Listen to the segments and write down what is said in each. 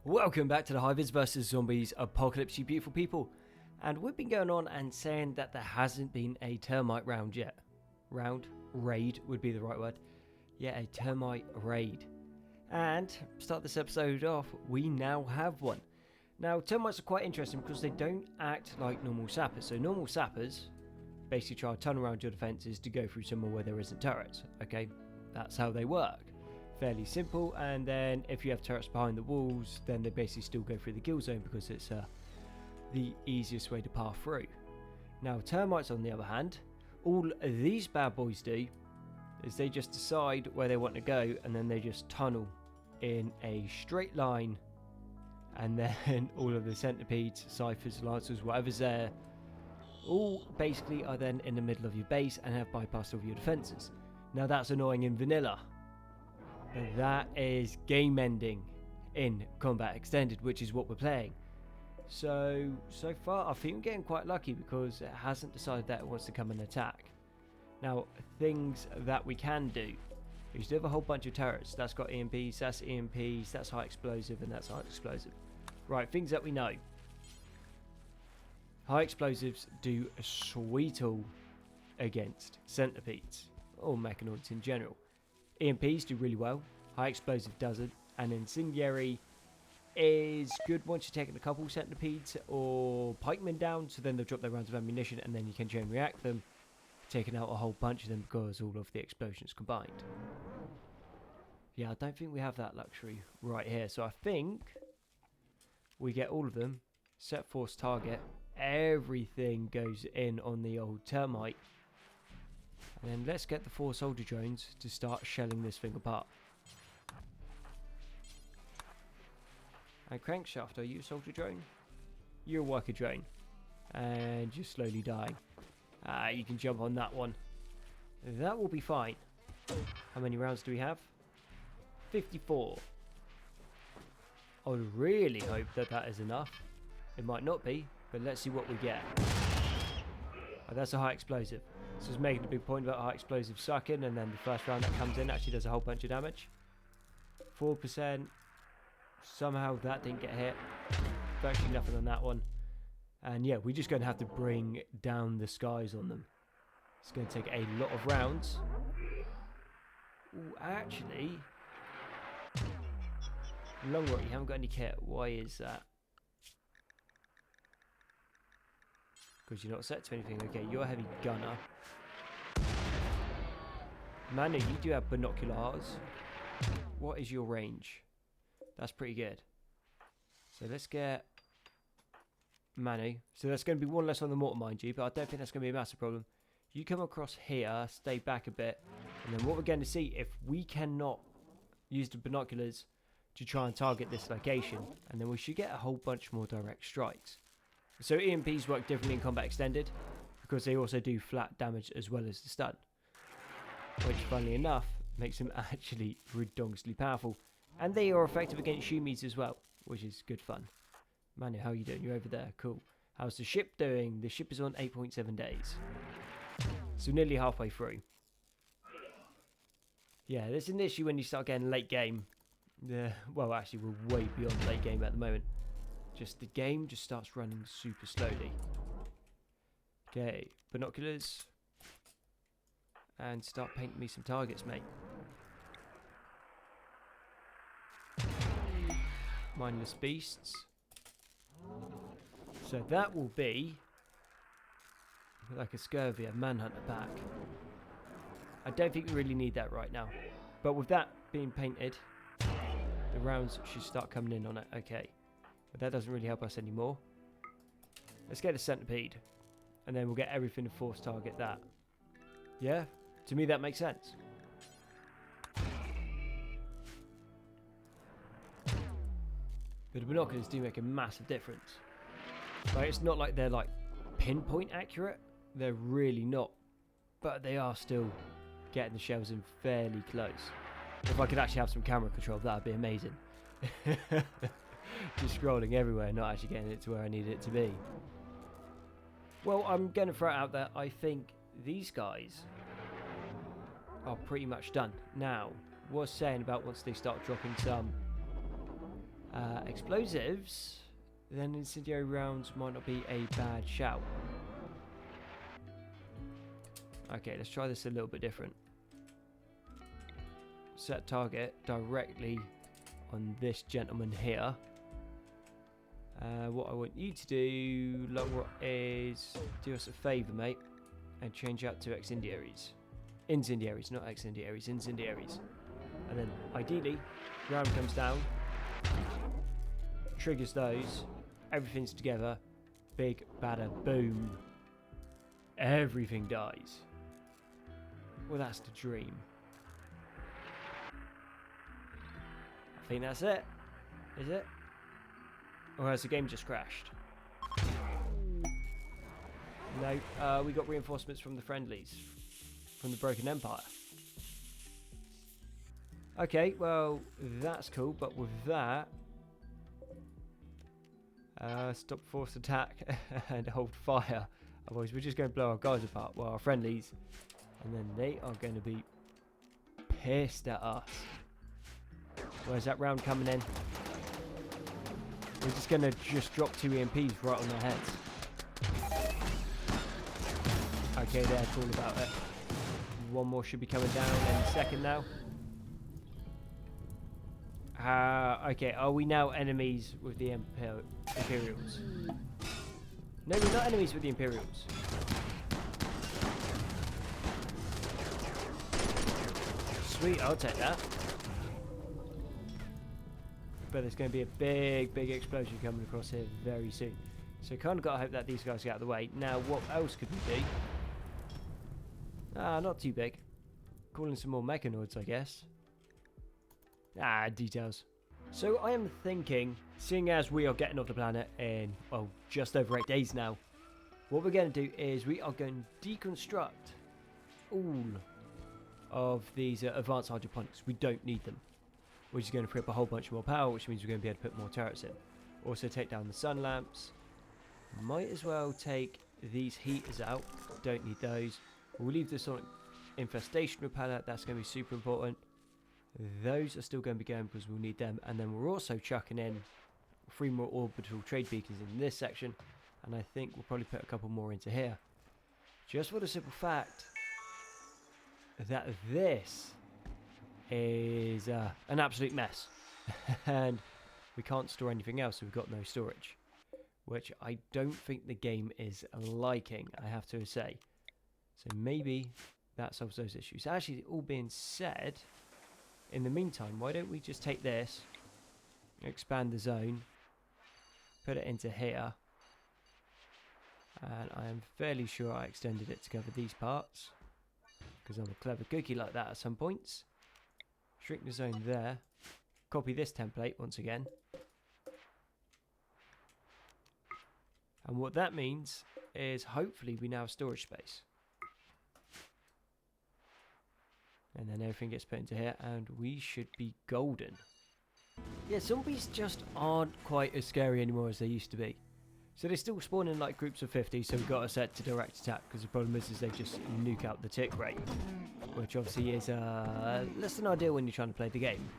Welcome back to the Hives vs Zombies Apocalypse, you beautiful people. And we've been going on and saying that there hasn't been a termite round yet. Raid would be the right word. Yeah, a termite raid. And start this episode off, we now have one. Now, termites are quite interesting because they don't act like normal sappers. So normal sappers basically try to turn around your defences to go through somewhere where there isn't turrets. Okay, that's how they work. Fairly simple, and then if you have turrets behind the walls, then they basically still go through the kill zone because it's the easiest way to pass through. Now termites, on the other hand, all these bad boys do is they just decide where they want to go, and then they just tunnel in a straight line, and then all of the centipedes, ciphers, lancers, whatever's there, all basically are then in the middle of your base and have bypassed all of your defences. Now that's annoying in vanilla. But that is game ending in Combat Extended, which is what we're playing. So far I think I'm getting quite lucky because it hasn't decided that it wants to come and attack. Now, things that we can do is do have a whole bunch of turrets. That's got EMPs, that's EMPs, that's high explosive, and that's high explosive. Right, things that we know. High explosives do sweet all against centipedes, or mechanoids in general. EMPs do really well, high explosive doesn't, and incendiary is good once you're taking a couple centipedes or pikemen down, so then they'll drop their rounds of ammunition and then you can chain react them, taking out a whole bunch of them because all of the explosions combined. Yeah, I don't think we have that luxury right here, so I think we get all of them, set force target, everything goes in on the old termite. And then let's get the 4 soldier drones to start shelling this thing apart. And Crankshaft, are you a soldier drone? You're a worker drone. And you're slowly dying. You can jump on that one. That will be fine. How many rounds do we have? 54. I would really hope that that is enough. It might not be, but let's see what we get. Oh, that's a high explosive. So it's making a big point about high explosive sucking, and then the first round that comes in actually does a whole bunch of damage. 4%. Somehow that didn't get hit. Virtually nothing on that one. And yeah, we're just going to have to bring down the skies on them. It's going to take a lot of rounds. Ooh, actually, Long Rock, you haven't got any kit. Why is that? Because you're not set to anything. Okay, you're a heavy gunner. Manu, you do have binoculars. What is your range? That's pretty good. So let's get Manu. So that's going to be one less on the mortar, mind you, but I don't think that's going to be a massive problem. You come across here, stay back a bit, and then what we're going to see, if we cannot use the binoculars to try and target this location, and then we should get a whole bunch more direct strikes. So EMPs work differently in Combat Extended because they also do flat damage as well as the stun, which funnily enough makes them actually redonkulously powerful, and they are effective against Shumis as well, which is good fun. Manu, how are you doing? You're over there, cool. How's the ship doing? The ship is on 8.7 days, so nearly halfway through. Yeah, there's an issue when you start getting late game. Well, actually we're way beyond late game at the moment. Just the game just starts running super slowly. Okay, binoculars. And start painting me some targets, mate. Mindless beasts. So that will be like a scurvy, a manhunter pack. I don't think we really need that right now. But with that being painted, the rounds should start coming in on it. Okay. But that doesn't really help us anymore. Let's get a centipede. And then we'll get everything to force target that. Yeah? To me that makes sense. But the binoculars do make a massive difference. Like, it's not like they're like pinpoint accurate. They're really not. But they are still getting the shells in fairly close. If I could actually have some camera control, that would be amazing. Just scrolling everywhere, not actually getting it to where I need it to be. Well, I'm going to throw it out there. I think these guys are pretty much done. Now, was saying about once they start dropping some Explosives, then incendiary rounds might not be a bad shout. Okay, let's try this a little bit different. Set target directly on this gentleman here. What I want you to do, Longrot, is do us a favour, mate, and change out to incendiaries. Incendiaries, not excendiaries, incendiaries. And then, ideally, round comes down, triggers those, everything's together, big, bada, boom. Everything dies. Well, that's the dream. I think that's it. Is it? Or has the game just crashed? No, we got reinforcements from the friendlies. From the Broken Empire. Okay, well, that's cool, but with that... stop forced attack and hold fire. Otherwise, we're just going to blow our guys apart. Well, our friendlies. And then they are going to be pissed at us. Where's that round coming in? We're just going to drop 2 EMPs right on their heads. Okay, they're cool about it. One more should be coming down any second now. Okay, are we now enemies with the Imperials? No, we're not enemies with the Imperials. Sweet, I'll take that. But there's going to be a big, big explosion coming across here very soon. So kind of got to hope that these guys get out of the way. Now, what else could we do? Not too big. Call in some more mechanoids, I guess. Details. So I am thinking, seeing as we are getting off the planet in, well, just over 8 days now, what we're going to do is we are going to deconstruct all of these advanced hydroponics. We don't need them. We're just going to free up a whole bunch more power, which means we're going to be able to put more turrets in. Also take down the sun lamps. Might as well take these heaters out. Don't need those. We'll leave the sonic infestation repeller. That's going to be super important. Those are still going to be going because we'll need them. And then we're also chucking in 3 more orbital trade beacons in this section. And I think we'll probably put a couple more into here. Just for the simple fact that this is an absolute mess. And we can't store anything else, so we've got no storage. Which I don't think the game is liking, I have to say. So maybe that solves those issues. Actually, all being said, in the meantime, why don't we just take this, expand the zone, put it into here, and I am fairly sure I extended it to cover these parts, because I'm a clever cookie like that at some points. Shrink the zone there, copy this template once again, and what that means is hopefully we now have storage space. And then everything gets put into here and we should be golden. Yeah, zombies just aren't quite as scary anymore as they used to be. So they still spawn in like groups of 50, so we've got to set to direct attack, because the problem is they just nuke out the tick rate, which obviously is less than ideal when you're trying to play the game.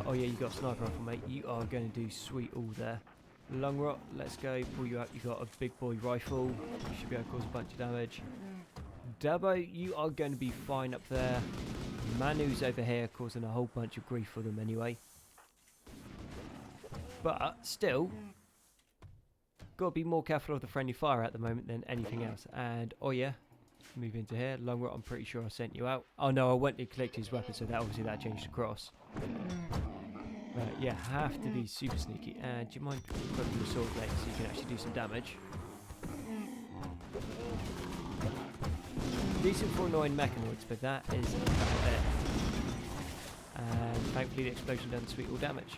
Oh yeah, you got a sniper rifle, mate. You are going to do sweet all there. Longrot, let's go, pull you out. You got a big boy rifle. You should be able to cause a bunch of damage. Dabo, you are going to be fine up there. Manu's over here causing a whole bunch of grief for them anyway. But still, got to be more careful of the friendly fire at the moment than anything else. And oh yeah, move into here. Longrot, I'm pretty sure I sent you out. Oh no, I went to collect his weapon, so that obviously that changed across. But yeah, have to be super sneaky. And do you mind equipping your sword, mate, so you can actually do some damage? Decent for annoying mechanoids, but that is about it. And thankfully the explosion doesn't sweet all damage.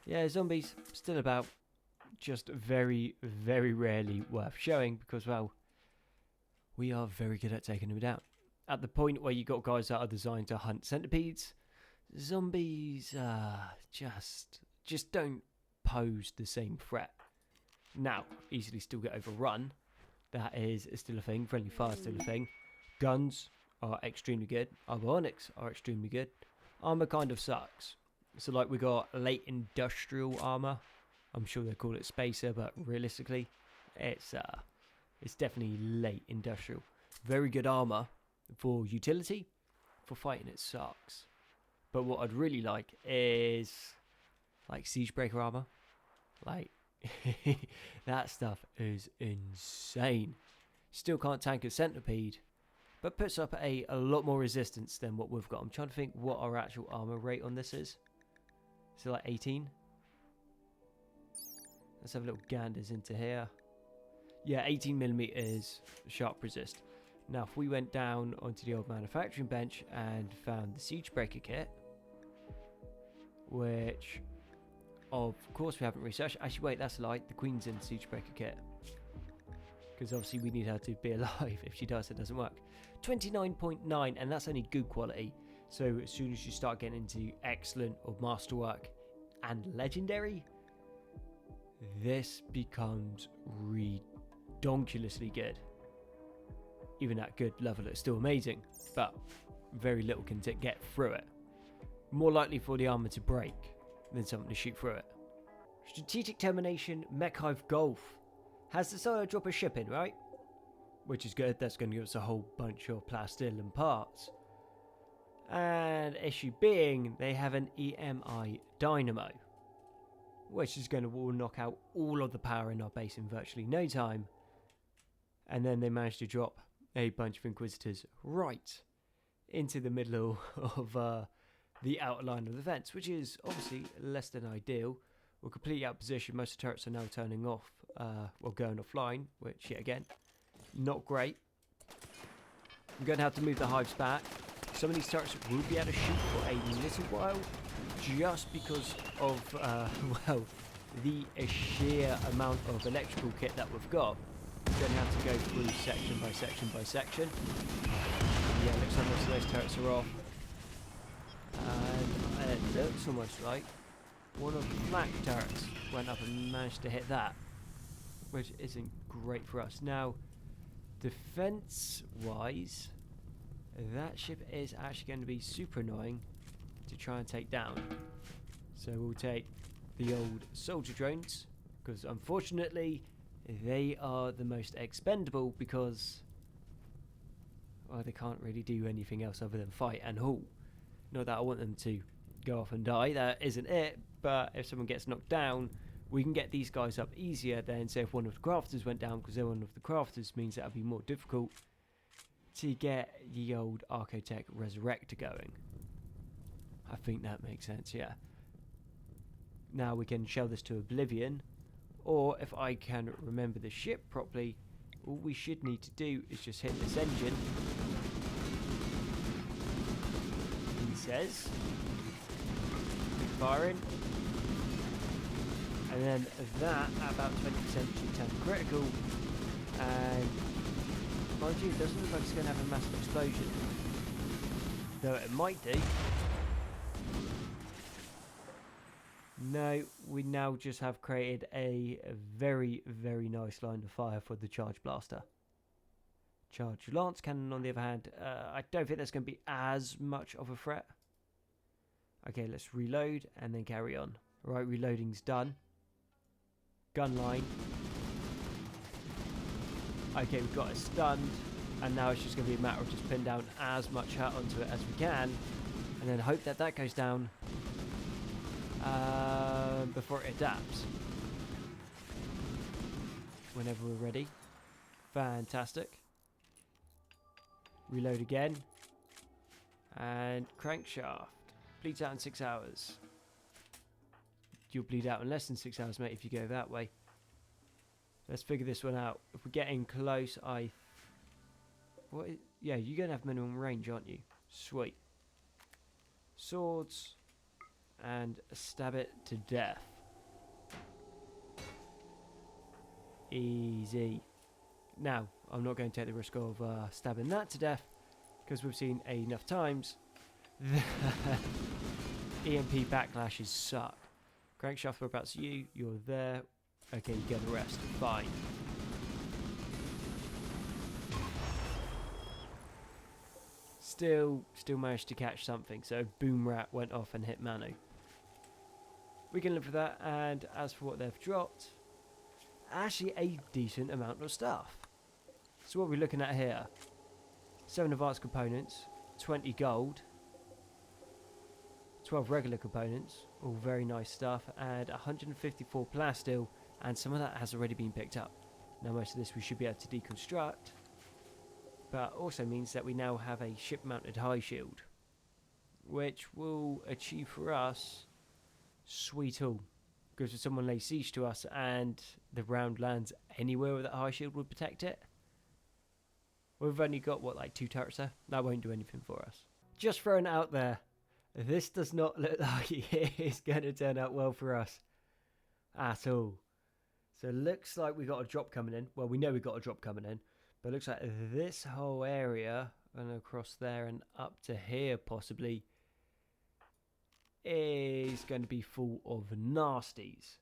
Yeah, zombies still about, just very, very rarely worth showing, because, well, we are very good at taking them down. At the point where you got guys that are designed to hunt centipedes, zombies just don't pose the same threat. Now, easily still get overrun. That is still a thing. Friendly fire is still a thing. Guns, are extremely good. Our bionics are extremely good. Armor kind of sucks. So like we got late industrial armor. I'm sure they call it spacer, but realistically, it's definitely late industrial. Very good armor for utility. For fighting, it sucks. But what I'd really like is like siege breaker armor. Like that stuff is insane. Still can't tank a centipede, but puts up a lot more resistance than what we've got. I'm trying to think what our actual armor rate on this is. Is it like 18? Let's have a little ganders into here. Yeah, 18 millimeters sharp resist. Now, if we went down onto the old manufacturing bench and found the siege breaker kit, which of course we haven't researched. Actually, wait, that's a lie. The Queen's in the siege breaker kit. Because obviously we need her to be alive. If she does, it doesn't work. 29.9, and that's only good quality. So as soon as you start getting into excellent or masterwork and legendary, this becomes redonkulously good. Even at good level, it's still amazing, but very little can get through it. More likely for the armor to break than something to shoot through it. Strategic Termination Mech Hive Golf has the solo dropper shipping, right? Which is good. That's going to give us a whole bunch of plastillium parts. And issue being, they have an EMI dynamo, which is going to knock out all of the power in our base in virtually no time. And then they managed to drop a bunch of Inquisitors right into the middle of the outer line of the fence, which is obviously less than ideal. We're completely out of position. Most of the turrets are now turning off, or going offline, which yet again, not great. I'm going to have to move the hives back. Some of these turrets will be able to shoot for a little while, just because of, well, the sheer amount of electrical kit that we've got. We're going to have to go through section by section by section. Yeah, looks like most of those turrets are off. And it looks almost like one of the flak turrets went up and managed to hit that, which isn't great for us. Now, defense-wise, that ship is actually going to be super annoying to try and take down. So we'll take the old soldier drones, because unfortunately they are the most expendable, because, well, they can't really do anything else other than fight and haul. Not that I want them to go off and die, that isn't it, but if someone gets knocked down, we can get these guys up easier than, say, if one of the crafters went down, because they're one of the crafters means that it'll be more difficult to get the old Archotech Resurrector going. I think that makes sense, yeah. Now we can shell this to oblivion, or if I can remember the ship properly, all we should need to do is just hit this engine. He says, firing, and then that at about 20% should turn critical, and mind you, it doesn't look like it's going to have a massive explosion, though it might do. No, we now just have created a very, very nice line of fire for the Charge Blaster. Charge Lance Cannon, on the other hand, I don't think that's going to be as much of a threat. Okay, let's reload and then carry on. Right, reloading's done. Gun line. Okay, we've got it stunned, and now it's just going to be a matter of just pinning down as much hurt onto it as we can, and then hope that that goes down before it adapts. Whenever we're ready. Fantastic. Reload again. And crankshaft. Bleeds out in 6 hours. You'll bleed out in less than 6 hours, mate, if you go that way. Let's figure this one out. If we're getting close, yeah, you're going to have minimum range, aren't you? Sweet. Swords. And stab it to death. Easy. Now, I'm not going to take the risk of stabbing that to death, because we've seen enough times EMP backlashes suck. Crankshaft, whereabouts you? You're there. Okay, you get the rest. Fine. still managed to catch something. So Boom Rat went off and hit Manu. We can look for that. And as for what they've dropped, actually a decent amount of stuff. So what we're looking at here, 7 advanced components, 20 gold, 12 regular components, all very nice stuff, and 154 plastil, and some of that has already been picked up. Now most of this we should be able to deconstruct, but also means that we now have a ship mounted high shield, which will achieve for us sweet all. Because if someone lays siege to us and the round lands anywhere where that high shield would protect it, we've only got what, like 2 turrets there? That won't do anything for us. Just throwing it out there, this does not look like it is going to turn out well for us at all. So it looks like we got a drop coming in. Well, we know we got a drop coming in, but it looks like this whole area and across there and up to here possibly is going to be full of nasties.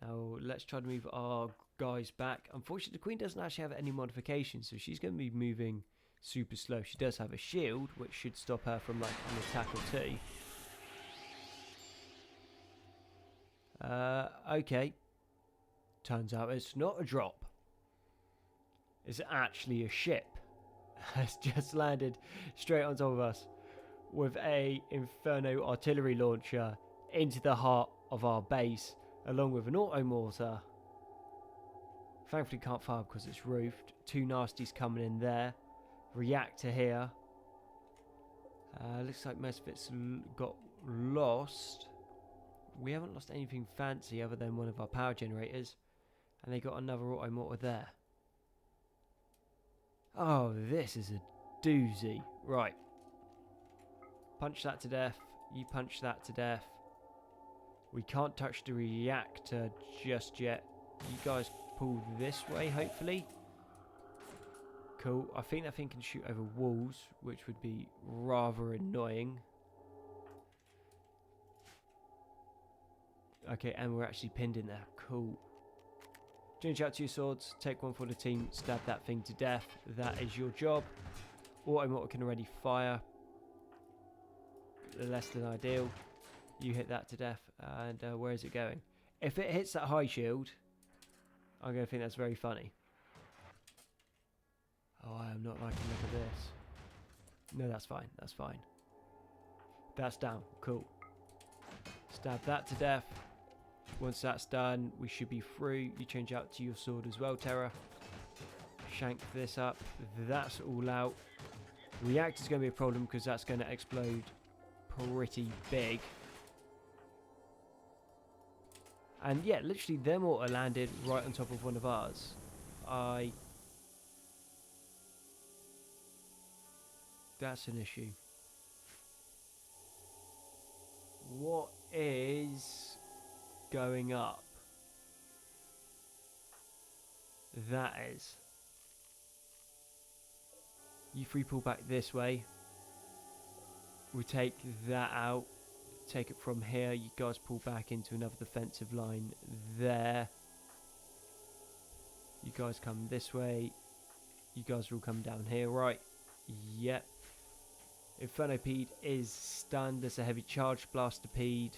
Now let's try to move our guys back. Unfortunately, the Queen doesn't actually have any modifications, so she's going to be moving super slow. She does have a shield, which should stop her from like an attack or 2. Okay. Turns out it's not a drop. It's actually a ship. It's just landed straight on top of us with a Inferno artillery launcher into the heart of our base, along with an auto mortar. Thankfully can't fire because it's roofed. 2 nasties coming in there. Reactor here. Looks like most of it's got lost. We haven't lost anything fancy other than one of our power generators. And they got another auto mortar there. Oh, this is a doozy. Right. Punch that to death. You punch that to death. We can't touch the reactor just yet. You guys pull this way, hopefully. Cool. I think that thing can shoot over walls, which would be rather annoying. Okay, and we're actually pinned in there. Cool. Change out to your swords. Take one for the team. Stab that thing to death. That is your job. Auto mortar can already fire. Less than ideal. You hit that to death. And where is it going? If it hits that high shield, I'm going to think that's very funny. Oh, I am not liking the look of this. No, that's fine. That's fine. That's down. Cool. Stab that to death. Once that's done, we should be through. You change out to your sword as well, Terra. Shank this up. That's all out. Reactor's going to be a problem because that's going to explode pretty big. And yeah, literally their mortar landed right on top of one of ours. That's an issue. What is going up? That is. You 3 pull back this way. We take that out. Take it from here. You guys pull back into another defensive line there. You guys come this way. You guys will come down here, right? Yep. Infernopede is stunned. There's a heavy charge blasterpede.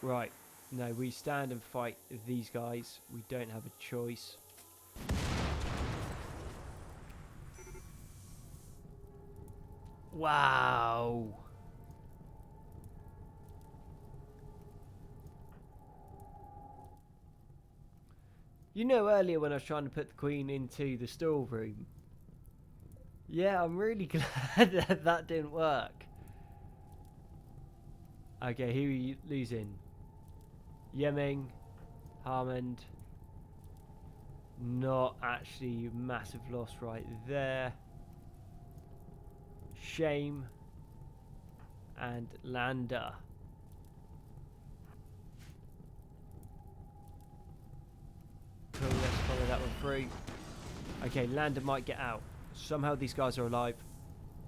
Right. No, we stand and fight these guys. We don't have a choice. Wow. You know, earlier when I was trying to put the Queen into the storeroom. Yeah, I'm really glad that that didn't work. Okay, who are you losing? Yeming, Harmond. Not actually massive loss right there. Shame and Lander. Cool, let's follow that one through. Okay, Lander might get out. Somehow these guys are alive.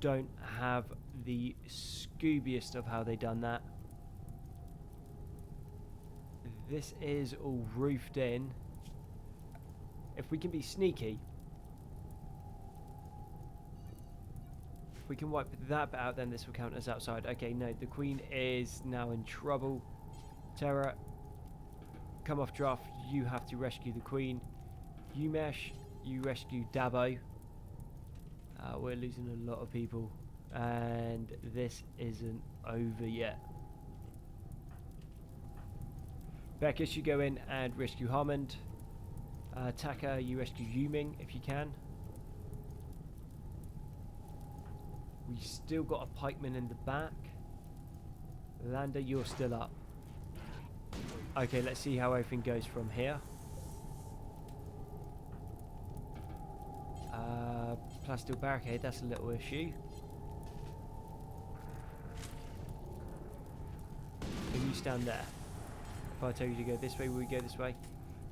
Don't have the scoobiest of how they done that. This is all roofed in. if we can be sneaky, if we can wipe that bit out, then this will count as outside. Okay, no, the queen is now in trouble. Terra, come off draft. You have to rescue the queen. Umesh, you rescue Dabo. We're losing a lot of people, and this isn't over yet. Beckus, you go in and rescue Harmond. Taka, you rescue Yuming if you can. We still got a pikeman in the back. Lander, you're still up. Okay, let's see how everything goes from here. Plastic barricade, that's a little issue. Can you stand there? If I tell you to go this way, will we go this way?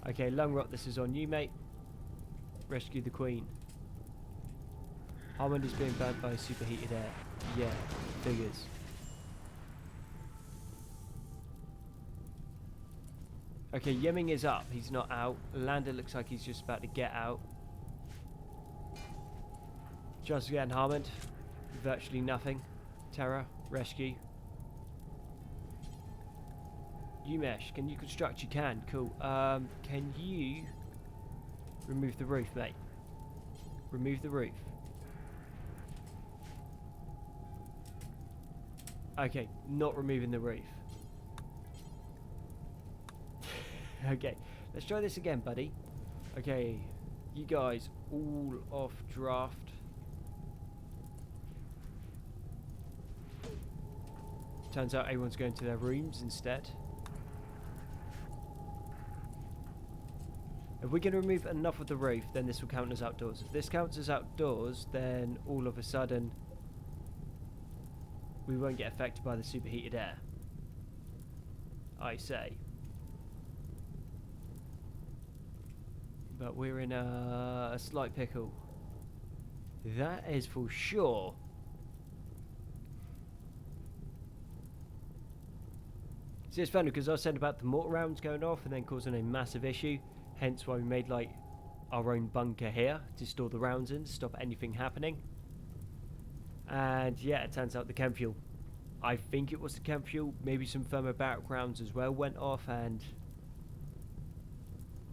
Okay, Lungrot, this is on you, mate. Rescue the queen. Harmond is being burnt by superheated air. Yeah, figures. Okay, Yeming is up. He's not out. Lander looks like he's just about to get out. Just again, Harmond. Virtually nothing. Terra, rescue. Umesh, can you construct? You can. Cool. Can you remove the roof, mate? Remove the roof. Okay, not removing the roof. Okay, let's try this again, buddy. Okay, you guys all off draft. Turns out everyone's going to their rooms instead. If we can remove enough of the roof, then this will count as outdoors. If this counts as outdoors, then all of a sudden we won't get affected by the superheated air. I say. But we're in a slight pickle. That is for sure. See, it's funny because I was saying about the mortar rounds going off and then causing a massive issue. Hence why we made like our own bunker here to store the rounds in, to stop anything happening. And yeah, it turns out the chem fuel. I think it was the chem fuel. Maybe some thermobaric rounds as well went off, and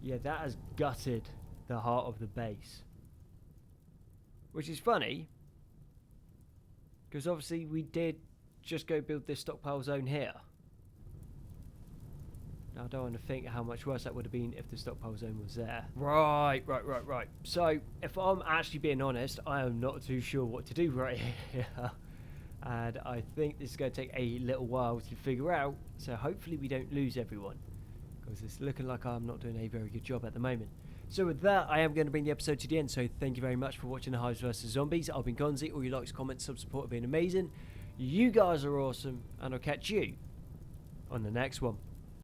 yeah, that has gutted the heart of the base. Which is funny, because obviously we did just go build this stockpile zone here. Now I don't want to think how much worse that would have been if the stockpile zone was there. Right. So, if I'm actually being honest, I am not too sure what to do right here. And I think this is going to take a little while to figure out, so hopefully we don't lose everyone, because it's looking like I'm not doing a very good job at the moment. So with that, I am going to bring the episode to the end, so thank you very much for watching the Hives vs Zombies. I've been Gonzi. All your likes, comments, sub-support have been amazing. You guys are awesome, and I'll catch you on the next one.